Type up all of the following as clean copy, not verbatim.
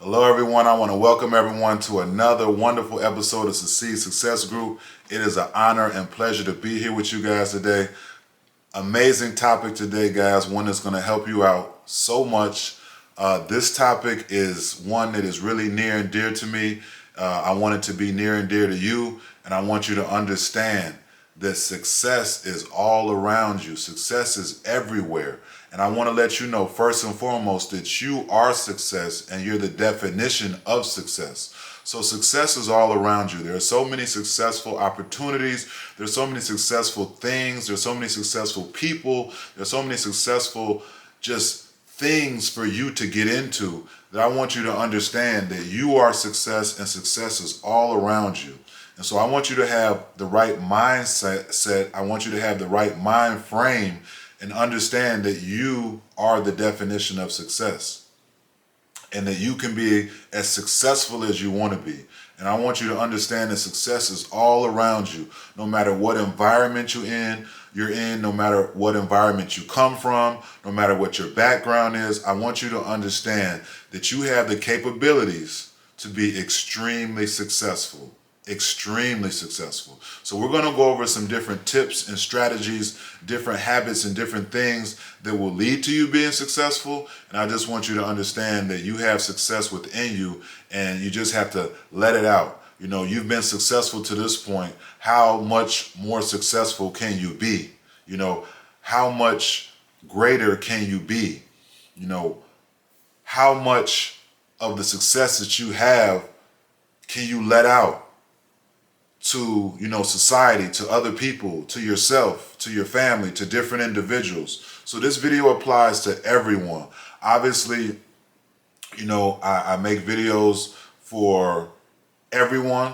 Hello, everyone. I want to welcome everyone to another wonderful episode of Succeed Success Group. It is an honor and pleasure to be here with you guys today. Amazing topic today, guys. One that's going to help you out so much. This topic is one that is really near and dear to me. I want it to be near and dear to you, and I want you to understand that success is all around you. Success is everywhere. And I want to let you know, first and foremost, that you are success and you're the definition of success. So success is all around you. There are so many successful opportunities. There's so many successful things. There's so many successful people. There's so many successful just things for you to get into that I want you to understand that you are success and success is all around you. And so I want you to have the right mindset. I want you to have the right mind frame and understand that you are the definition of success and that you can be as successful as you want to be. And I want you to understand that success is all around you, no matter what environment you're in, no matter what environment you come from, no matter what your background is. I want you to understand that you have the capabilities to be extremely successful. Extremely successful. So we're going to go over some different tips and strategies, different habits and different things that will lead to you being successful. And I just want you to understand that you have success within you and you just have to let it out. You know, you've been successful to this point. How much more successful can you be? You know, how much greater can you be? You know, how much of the success that you have can you let out to, society, to other people, to yourself, to your family, to different individuals. So this video applies to everyone. Obviously, I make videos for everyone,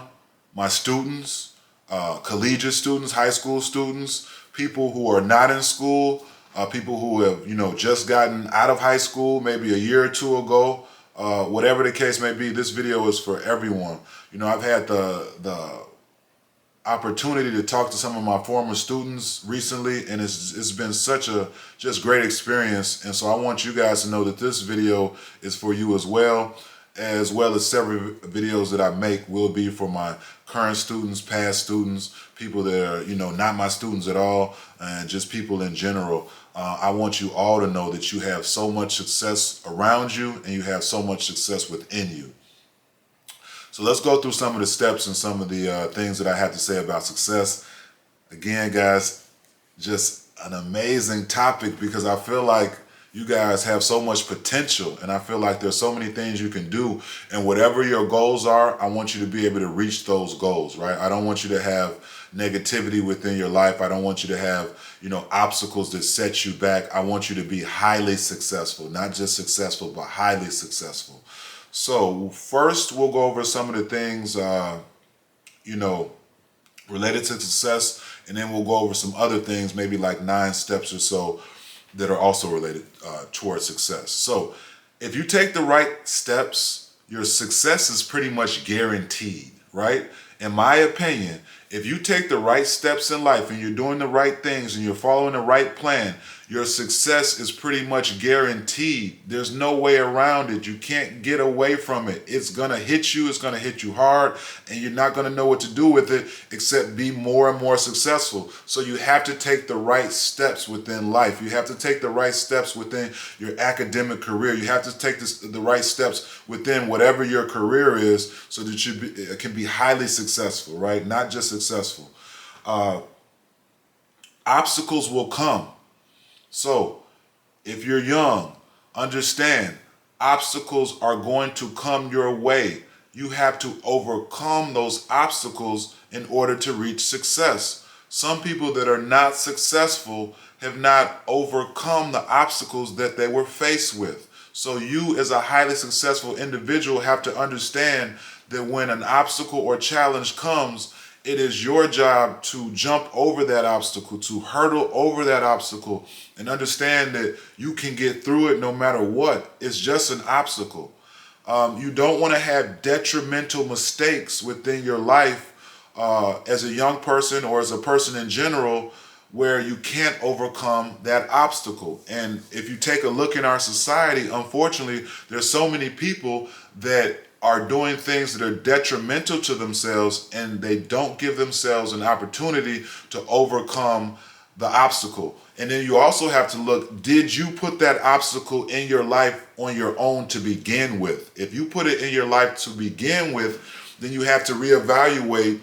my students, collegiate students, high school students, people who are not in school, people who have, just gotten out of high school maybe a year or two ago. Whatever the case may be, this video is for everyone. I've had the opportunity to talk to some of my former students recently, and it's been such a just great experience. And so I want you guys to know that this video is for you as well as several videos that I make will be for my current students, past students, people that are not my students at all, and just people in general. I want you all to know that you have so much success around you and you have so much success within you. So let's go through some of the steps and some of the things that I have to say about success. Again, guys, just an amazing topic because I feel like you guys have so much potential and I feel like there's so many things you can do. And whatever your goals are, I want you to be able to reach those goals, right? I don't want you to have negativity within your life. I don't want you to have, obstacles that set you back. I want you to be highly successful, not just successful, but highly successful. So first, we'll go over some of the things, related to success, and then we'll go over some other things, maybe like 9 steps or so that are also related towards success. So if you take the right steps, your success is pretty much guaranteed, right? In my opinion, if you take the right steps in life and you're doing the right things and you're following the right plan, your success is pretty much guaranteed. There's no way around it. You can't get away from it. It's going to hit you. It's going to hit you hard, and you're not going to know what to do with it except be more and more successful. So you have to take the right steps within life. You have to take the right steps within your academic career. You have to take the right steps within whatever your career is so that you can be highly successful, right? Not just successful. Obstacles will come. So if you're young, understand obstacles are going to come your way. You have to overcome those obstacles in order to reach success. Some people that are not successful have not overcome the obstacles that they were faced with. So you as a highly successful individual have to understand that when an obstacle or challenge comes, it is your job to jump over that obstacle, to hurdle over that obstacle, and understand that you can get through it no matter what. It's just an obstacle. You don't want to have detrimental mistakes within your life as a young person or as a person in general where you can't overcome that obstacle. And if you take a look in our society, unfortunately, there's so many people that are doing things that are detrimental to themselves, and they don't give themselves an opportunity to overcome the obstacle. And then you also have to look, did you put that obstacle in your life on your own to begin with? If you put it in your life to begin with, then you have to reevaluate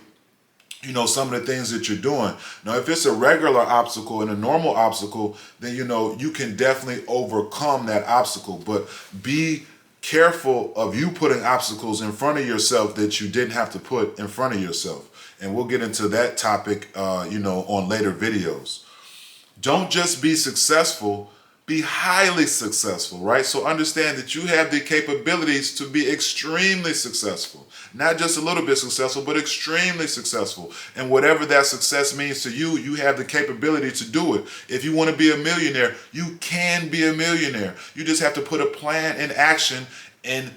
some of the things that you're doing. Now, if it's a regular obstacle and a normal obstacle, then, you can definitely overcome that obstacle. But be careful of you putting obstacles in front of yourself that you didn't have to put in front of yourself. And we'll get into that topic, on later videos. Don't just be successful, be highly successful, right? So understand that you have the capabilities to be extremely successful. Not just a little bit successful, but extremely successful. And whatever that success means to you, you have the capability to do it. If you want to be a millionaire, you can be a millionaire. You just have to put a plan in action and,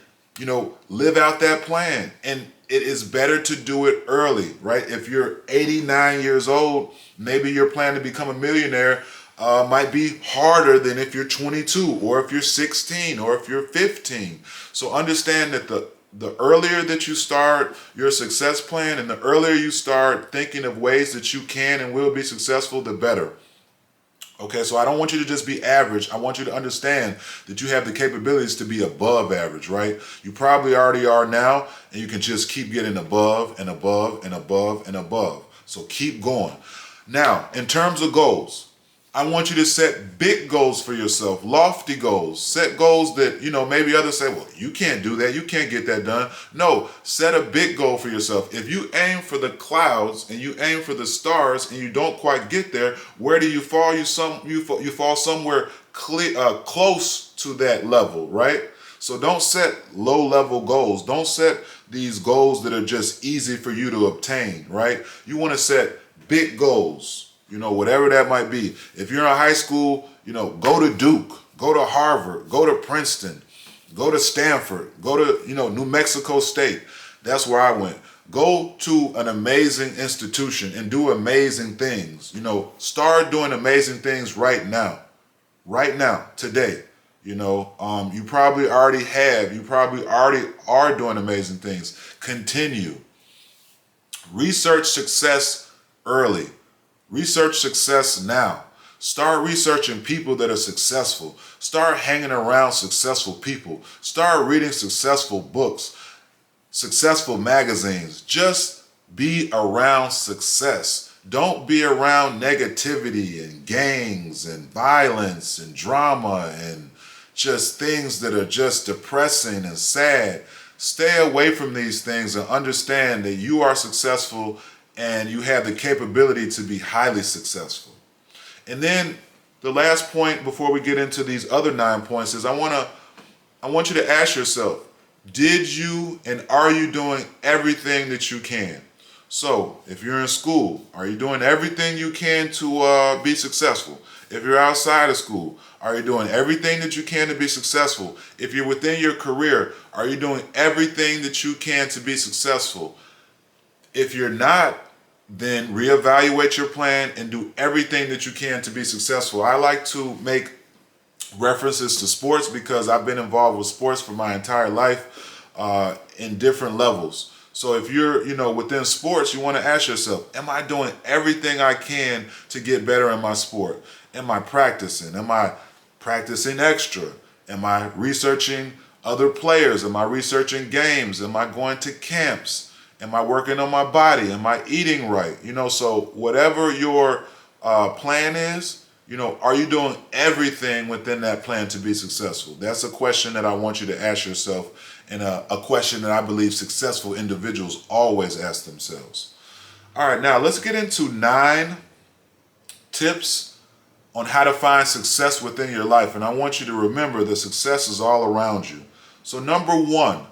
live out that plan. And it is better to do it early, right? If you're 89 years old, maybe your plan to become a millionaire might be harder than if you're 22 or if you're 16 or if you're 15. So understand that the earlier that you start your success plan and the earlier you start thinking of ways that you can and will be successful, the better. Okay, so I don't want you to just be average. I want you to understand that you have the capabilities to be above average, right? You probably already are now, and you can just keep getting above and above and above and above. So keep going. Now, in terms of goals, I want you to set big goals for yourself, lofty goals. Set goals that, maybe others say, well, you can't do that. You can't get that done. No, set a big goal for yourself. If you aim for the clouds and you aim for the stars and you don't quite get there, where do you fall? You fall somewhere close to that level, right? So don't set low-level goals. Don't set these goals that are just easy for you to obtain, right? You want to set big goals. Whatever that might be. If you're in high school, go to Duke, go to Harvard, go to Princeton, go to Stanford, go to, New Mexico State. That's where I went. Go to an amazing institution and do amazing things. Start doing amazing things right now, today. You probably already have, you probably already are doing amazing things. Continue. Research success early. Research success now. Start researching people that are successful. Start hanging around successful people. Start reading successful books, successful magazines. Just be around success. Don't be around negativity and gangs and violence and drama and just things that are just depressing and sad. Stay away from these things and understand that you are successful and you have the capability to be highly successful. And then the last point before we get into these other 9 points is I want you to ask yourself, did you and are you doing everything that you can? So if you're in school, are you doing everything you can to be successful? If you're outside of school, are you doing everything that you can to be successful? If you're within your career, are you doing everything that you can to be successful? If you're not, then reevaluate your plan and do everything that you can to be successful. I like to make references to sports because I've been involved with sports for my entire life in different levels. So if you're, within sports, you want to ask yourself, am I doing everything I can to get better in my sport? Am I practicing? Am I practicing extra? Am I researching other players? Am I researching games? Am I going to camps? Am I working on my body? Am I eating right? So whatever your plan is, are you doing everything within that plan to be successful? That's a question that I want you to ask yourself, and a question that I believe successful individuals always ask themselves. All right, now let's get into 9 tips on how to find success within your life. And I want you to remember that success is all around you. So number 1,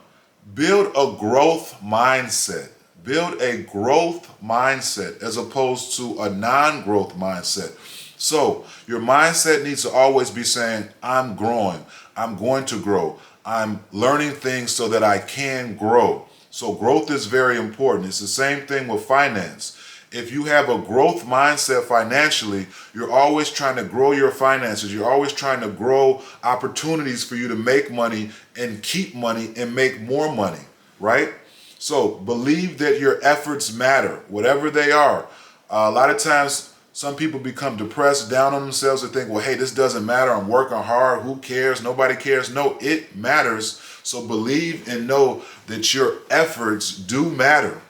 build a growth mindset. Build a growth mindset as opposed to a non-growth mindset. So your mindset needs to always be saying, I'm growing. I'm going to grow. I'm learning things so that I can grow. So growth is very important. It's the same thing with finance. If you have a growth mindset financially, you're always trying to grow your finances. You're always trying to grow opportunities for you to make money and keep money and make more money, right? So believe that your efforts matter, whatever they are. A lot of times, some people become depressed, down on themselves, and think, well, hey, this doesn't matter. I'm working hard. Who cares? Nobody cares. No, it matters. So believe and know that your efforts do matter.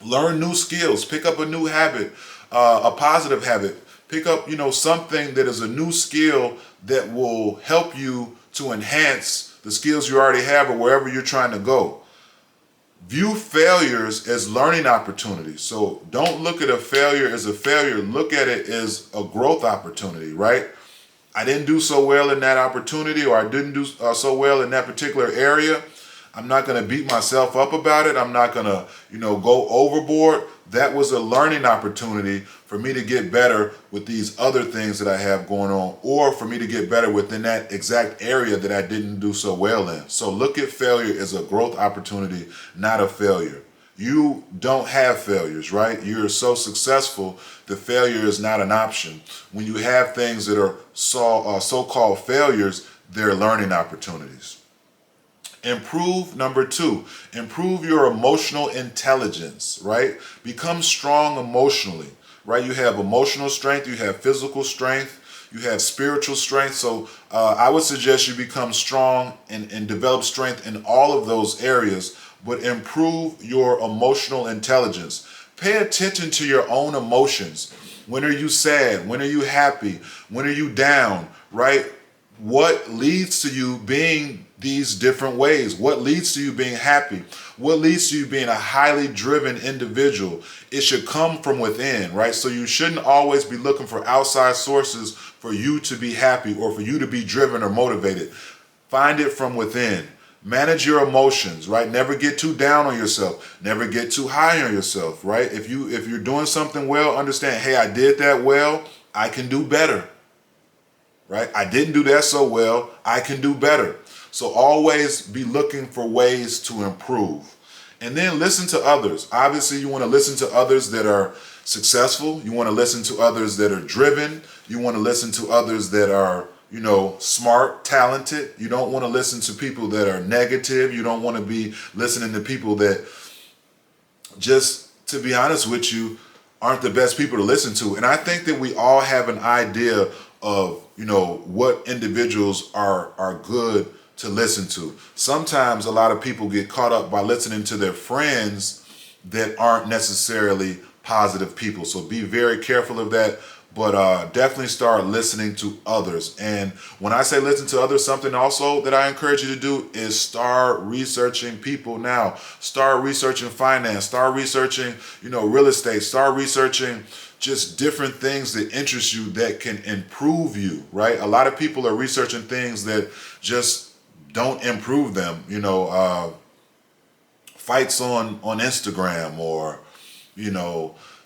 Learn new skills. Pick up a new habit, a positive habit. Pick up, something that is a new skill that will help you to enhance the skills you already have or wherever you're trying to go. View failures as learning opportunities. So don't look at a failure as a failure. Look at it as a growth opportunity, right? I didn't do so well in that opportunity, or I didn't do so well in that particular area. I'm not going to beat myself up about it. I'm not going to, go overboard. That was a learning opportunity for me to get better with these other things that I have going on, or for me to get better within that exact area that I didn't do so well in. So look at failure as a growth opportunity, not a failure. You don't have failures, right? You're so successful, the failure is not an option. When you have things that are so-called failures, they're learning opportunities. Number 2, improve your emotional intelligence, right? Become strong emotionally, right? You have emotional strength, you have physical strength, you have spiritual strength. So I would suggest you become strong and develop strength in all of those areas, but improve your emotional intelligence. Pay attention to your own emotions. When are you sad? When are you happy? When are you down, right? What leads to you being these different ways? What leads to you being happy? What leads to you being a highly driven individual? It should come from within, right? So you shouldn't always be looking for outside sources for you to be happy or for you to be driven or motivated. Find it from within. Manage your emotions, right? Never get too down on yourself. Never get too high on yourself, right? If you're doing something well, understand, hey, I did that well. I can do better. Right? I didn't do that so well. I can do better. So always be looking for ways to improve. And then listen to others. Obviously, you want to listen to others that are successful. You want to listen to others that are driven. You want to listen to others that are, smart, talented. You don't want to listen to people that are negative. You don't want to be listening to people that, just to be honest with you, aren't the best people to listen to. And I think that we all have an idea of, what individuals are good to listen to. Sometimes a lot of people get caught up by listening to their friends that aren't necessarily positive people. So be very careful of that, but definitely start listening to others. And when I say listen to others, something also that I encourage you to do is start researching people now. Start researching finance, start researching, real estate, start researching just different things that interest you that can improve you, right? A lot of people are researching things that just don't improve them, fights on Instagram, or,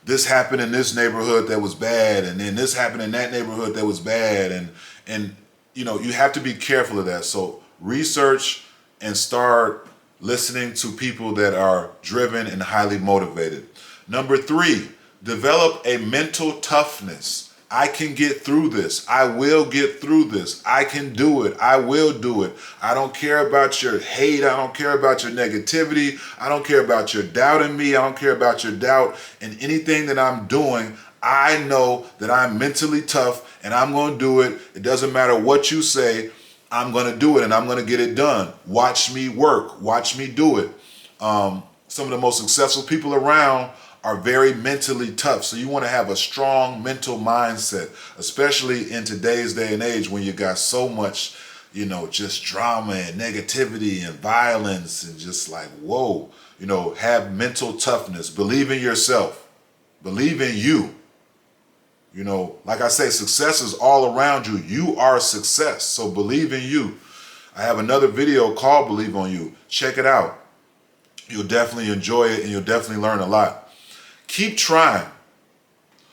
this happened in this neighborhood that was bad, and then this happened in that neighborhood that was bad, and you have to be careful of that. So research and start listening to people that are driven and highly motivated. Number 3, develop a mental toughness. I can get through this. I will get through this. I can do it. I will do it. I don't care about your hate. I don't care about your negativity. I don't care about your doubt in me. I don't care about your doubt in anything that I'm doing. I know that I'm mentally tough and I'm going to do it. It doesn't matter what you say. I'm going to do it and I'm going to get it done. Watch me work. Watch me do it. Some of the most successful people around are very mentally tough. So you want to have a strong mental mindset, especially in today's day and age when you got so much, just drama and negativity and violence and just like, whoa, have mental toughness. Believe in yourself. Believe in you. Like I say, success is all around you. You are success. So believe in you. I have another video called Believe on You. Check it out. You'll definitely enjoy it and you'll definitely learn a lot. Keep trying.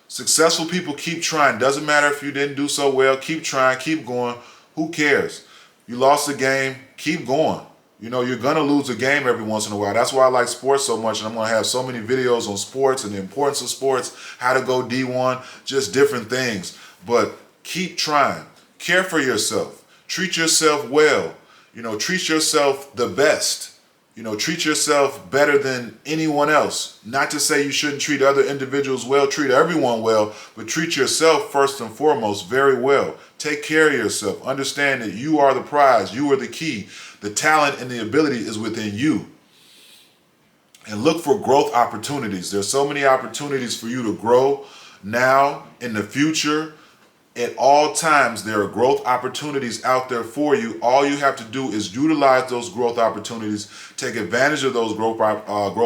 Successful people keep trying. Doesn't matter if you didn't do so well. Keep trying. Keep going. Who cares? You lost the game. Keep going. You know, you're going to lose a game every once in a while. That's why I like sports so much, and I'm going to have so many videos on sports and the importance of sports, how to go D1, just different things. But keep trying. Care for yourself. Treat yourself well. You know, treat yourself the best. You know, treat yourself better than anyone else. Not to say you shouldn't treat other individuals well, treat everyone well, but treat yourself first and foremost very well. Take care of yourself. Understand that you are the prize. You are the key. The talent and the ability is within you. And look for growth opportunities. There's so many opportunities for you to grow now, in the future. At all times, there are growth opportunities out there for you. All you have to do is utilize those growth opportunities, take advantage of those growth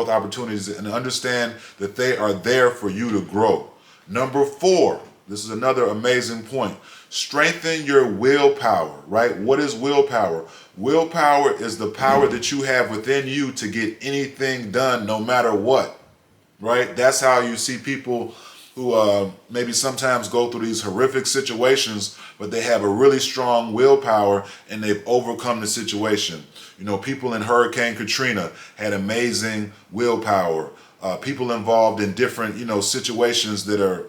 opportunities, and understand that they are there for you to grow. Number 4, this is another amazing point. Strengthen your willpower, right? What is willpower? Willpower is the power that you have within you to get anything done no matter what, right? That's how you see people who maybe sometimes go through these horrific situations, but they have a really strong willpower and they've overcome the situation. You know, people in Hurricane Katrina had amazing willpower. People involved in different, you know, situations that are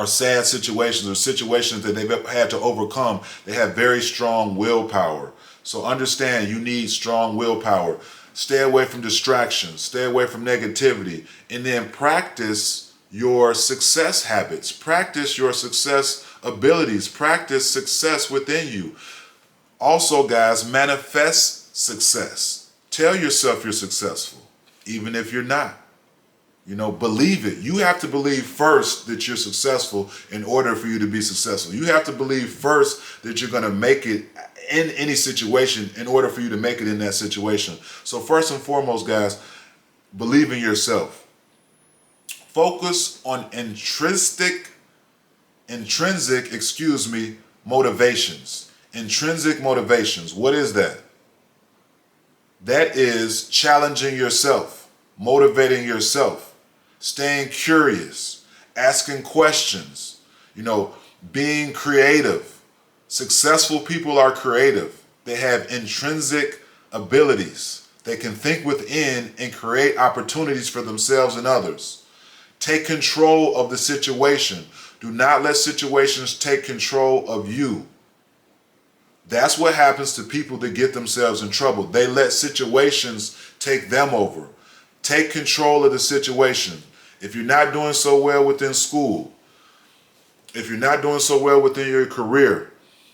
sad situations or situations that they've had to overcome. They have very strong willpower. So understand, you need strong willpower. Stay away from distractions, stay away from negativity, and then practice your success habits, practice your success abilities, practice success within you. Also, guys, manifest success. Tell yourself you're successful, even if you're not. You know, believe it. You have to believe first that you're successful in order for you to be successful. You have to believe first that you're going to make it in any situation in order for you to make it in that situation. So first and foremost, guys, believe in yourself. Focus on intrinsic motivations. Intrinsic motivations. What is that? That is challenging yourself, motivating yourself, staying curious, asking questions, you know, being creative. Successful people are creative. They have intrinsic abilities. They can think within and create opportunities for themselves and others. Take control of the situation. Do not let situations take control of you. That's what happens to people that get themselves in trouble. They let situations take them over. Take control of the situation. If you're not doing so well within school, if you're not doing so well within your career,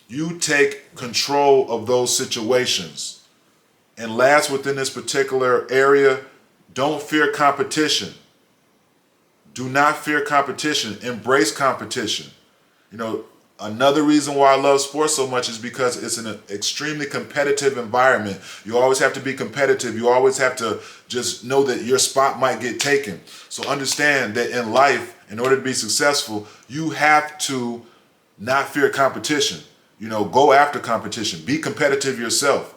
you take control of those situations. And last, within this particular area, don't fear competition. Do not fear competition. Embrace competition. You know, another reason why I love sports so much is because it's an extremely competitive environment. You always have to be competitive. You always have to just know that your spot might get taken. So understand that in life, in order to be successful, you have to not fear competition. You know, go after competition. Be competitive yourself.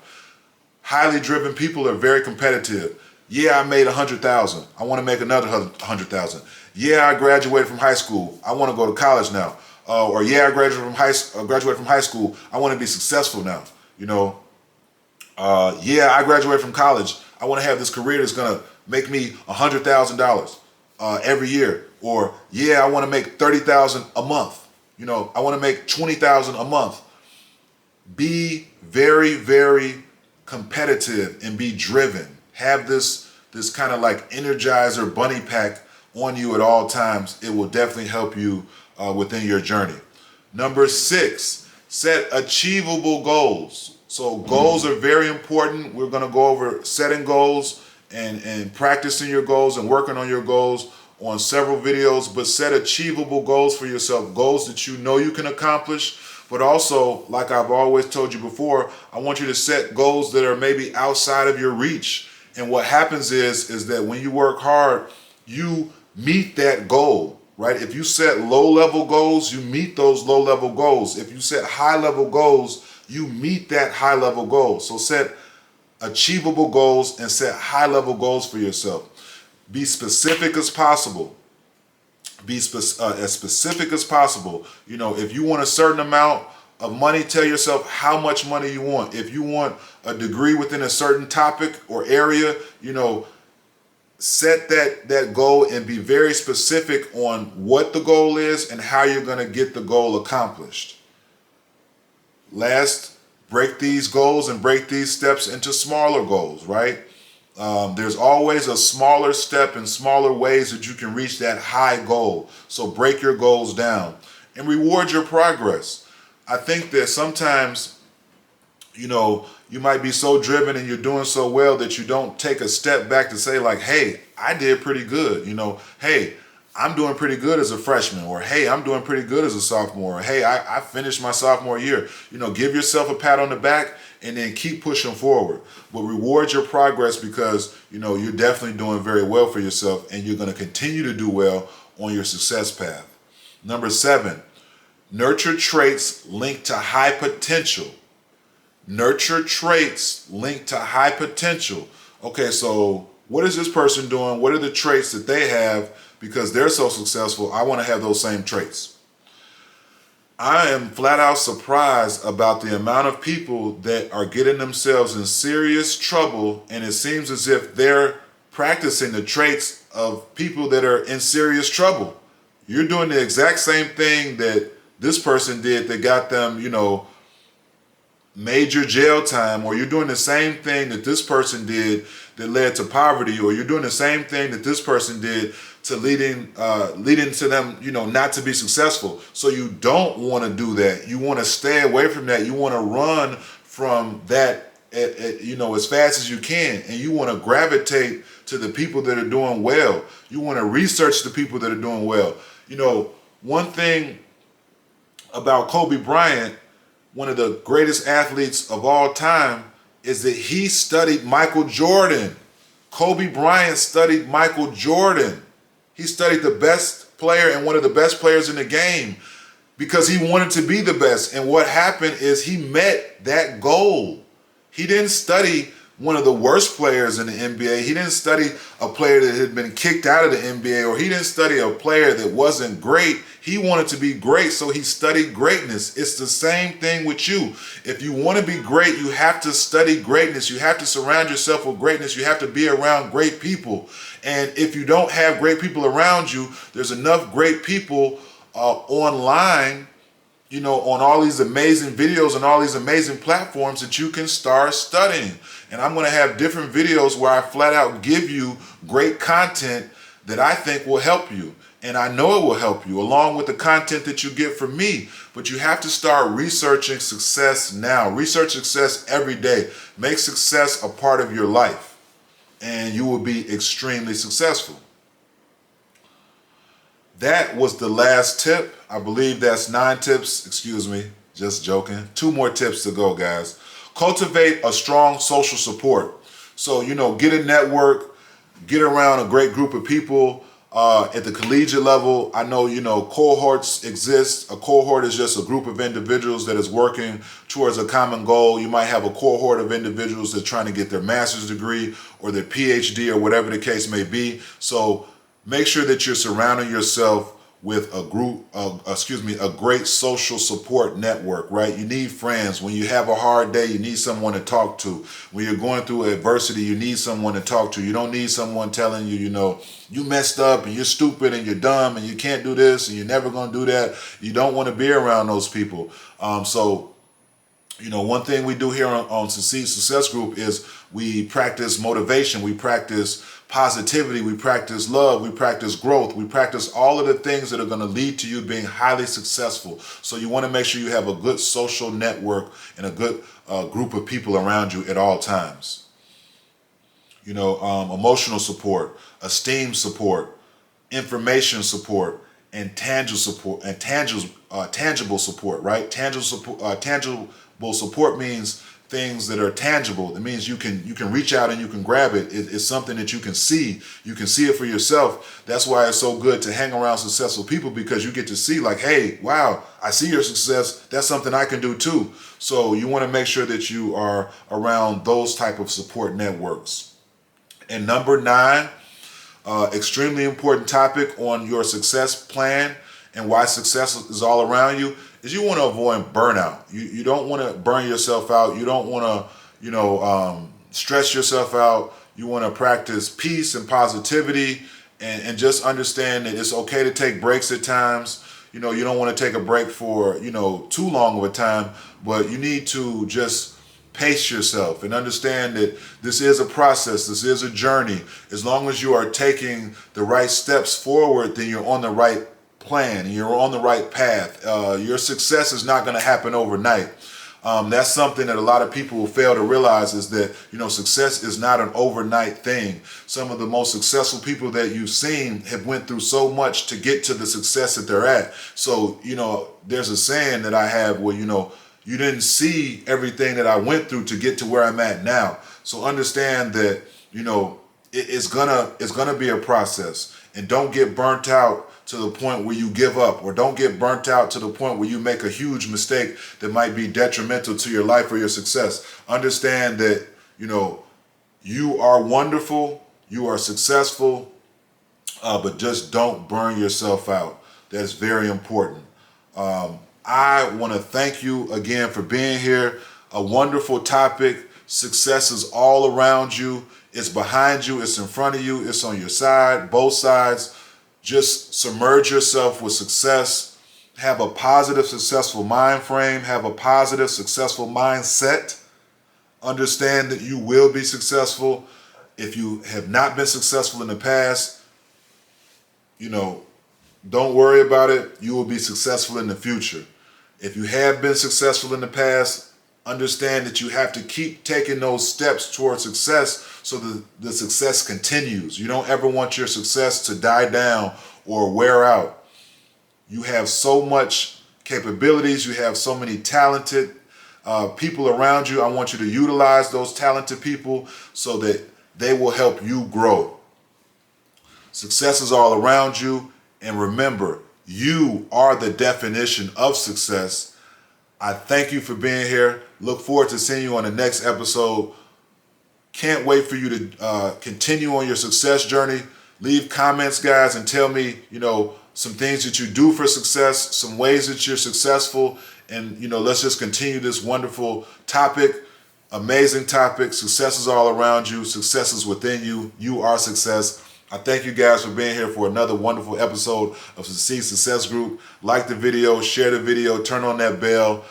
Highly driven people are very competitive. Yeah, I made 100,000. I want to make another 100,000. Yeah, I graduated from high school. I want to go to college now. Or yeah, I graduated from high school. I want to be successful now. You know, yeah, I graduated from college. I want to have this career that's gonna make me $100,000 every year. Or yeah, I want to make 30,000 a month. You know, I want to make 20,000 a month. Be very, very competitive and be driven. Have this kind of like Energizer bunny pack on you at all times. It will definitely help you within your journey. Number 6, set achievable goals. So goals are very important. We're going to go over setting goals and practicing your goals and working on your goals on several videos, but set achievable goals for yourself, goals that you know you can accomplish. But also, like I've always told you before, I want you to set goals that are maybe outside of your reach. And what happens is that when you work hard, you meet that goal, right? If you set low-level goals, you meet those low-level goals. If you set high-level goals, you meet that high-level goal. So set achievable goals and set high-level goals for yourself. Be specific as possible. Be as specific as possible. You know, if you want a certain amount of money, tell yourself how much money you want. If you want a degree within a certain topic or area, set that goal and be very specific on what the goal is and how you're going to get the goal accomplished. Last, break these goals and break these steps into smaller goals, right? There's always a smaller step and smaller ways that you can reach that high goal. So break your goals down and reward your progress. I think that sometimes, you might be so driven and you're doing so well that you don't take a step back to say like, hey, I did pretty good. Hey, I'm doing pretty good as a freshman, or hey, I'm doing pretty good as a sophomore, or hey, I finished my sophomore year. Give yourself a pat on the back and then keep pushing forward. But reward your progress because, you're definitely doing very well for yourself and you're going to continue to do well on your success path. Number 7, nurture traits linked to high potential. Nurture traits linked to high potential. Okay, so what is this person doing? What are the traits that they have? Because they're so successful, I want to have those same traits. I am flat out surprised about the amount of people that are getting themselves in serious trouble, and it seems as if they're practicing the traits of people that are in serious trouble. You're doing the exact same thing that this person did that got them, major jail time, or you're doing the same thing that this person did that led to poverty, or you're doing the same thing that this person did to leading to them, not to be successful. So you don't want to do that. You want to stay away from that. You want to run from that, as fast as you can, and you want to gravitate to the people that are doing well. You want to research the people that are doing well. One thing about Kobe Bryant, one of the greatest athletes of all time, is that he studied Michael Jordan. Kobe Bryant studied Michael Jordan. He studied the best player and one of the best players in the game because he wanted to be the best. And what happened is he met that goal. He didn't study one of the worst players in the NBA. He didn't study a player that had been kicked out of the NBA, or he didn't study a player that wasn't great. He wanted to be great, so he studied greatness. It's the same thing with you. If you want to be great, you have to study greatness. You have to surround yourself with greatness. You have to be around great people. And if you don't have great people around you, there's enough great people online, on all these amazing videos and all these amazing platforms that you can start studying. And I'm going to have different videos where I flat out give you great content that I think will help you. And I know it will help you, along with the content that you get from me. But you have to start researching success now. Research success every day. Make success a part of your life, and you will be extremely successful. That was the last tip. I believe that's 9 tips. Excuse me, just joking. 2 more tips to go, guys. Cultivate a strong social support. So, get a network, get around a great group of people. At the collegiate level, I know, cohorts exist. A cohort is just a group of individuals that is working towards a common goal. You might have a cohort of individuals that are trying to get their master's degree or their PhD or whatever the case may be. So make sure that you're surrounding yourself with a great social support network, right? You need friends. When you have a hard day, you need someone to talk to. When you're going through adversity, you need someone to talk to. You don't need someone telling you, you messed up and you're stupid and you're dumb and you can't do this and you're never going to do that. You don't want to be around those people. One thing we do here on Succeed Success Group is we practice motivation, we practice positivity, we practice love, we practice growth, we practice all of the things that are going to lead to you being highly successful. So you want to make sure you have a good social network and a good group of people around you at all times. Emotional support, esteem support, information support, and tangible support, tangible support, right? Tangible support means things that are tangible. It means you can reach out and you can grab it. It's something that you can see. You can see it for yourself. That's why it's so good to hang around successful people, because you get to see like, hey, wow, I see your success. That's something I can do too. So you want to make sure that you are around those type of support networks. And number 9, extremely important topic on your success plan and why success is all around you, is you want to avoid burnout. You don't want to burn yourself out. You don't want to, stress yourself out. You want to practice peace and positivity, and just understand that it's okay to take breaks at times. You don't want to take a break for, too long of a time, but you need to just pace yourself and understand that this is a process. This is a journey. As long as you are taking the right steps forward, then you're on the right plan and you're on the right path. Your success is not going to happen overnight. That's something that a lot of people fail to realize, is that, success is not an overnight thing. Some of the most successful people that you've seen have went through so much to get to the success that they're at. So, there's a saying that I have where, you didn't see everything that I went through to get to where I'm at now. So understand that, it's gonna be a process, and don't get burnt out to the point where you give up, or don't get burnt out to the point where you make a huge mistake that might be detrimental to your life or your success. Understand that, you are wonderful, you are successful, but just don't burn yourself out. That's very important. I want to thank you again for being here. A wonderful topic. Success is all around you. It's behind you. It's in front of you. It's on your side, both sides. Just submerge yourself with success. Have a positive, successful mind frame. Have a positive, successful mindset. Understand that you will be successful. If you have not been successful in the past, don't worry about it. You will be successful in the future. If you have been successful in the past, understand that you have to keep taking those steps towards success so that the success continues. You don't ever want your success to die down or wear out. You have so much capabilities. You have so many talented people around you. I want you to utilize those talented people so that they will help you grow. Success is all around you. And remember, you are the definition of success. I thank you for being here. Look forward to seeing you on the next episode. Can't wait for you to continue on your success journey. Leave comments, guys, and tell me, some things that you do for success, some ways that you're successful. And, let's just continue this wonderful topic. Amazing topic. Success is all around you. Success is within you. You are success. I thank you guys for being here for another wonderful episode of Succeed Success Group. Like the video, share the video, turn on that bell,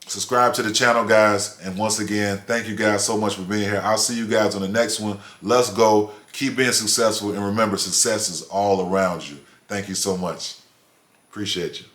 subscribe to the channel, guys. And once again, thank you guys so much for being here. I'll see you guys on the next one. Let's go. Keep being successful. And remember, success is all around you. Thank you so much. Appreciate you.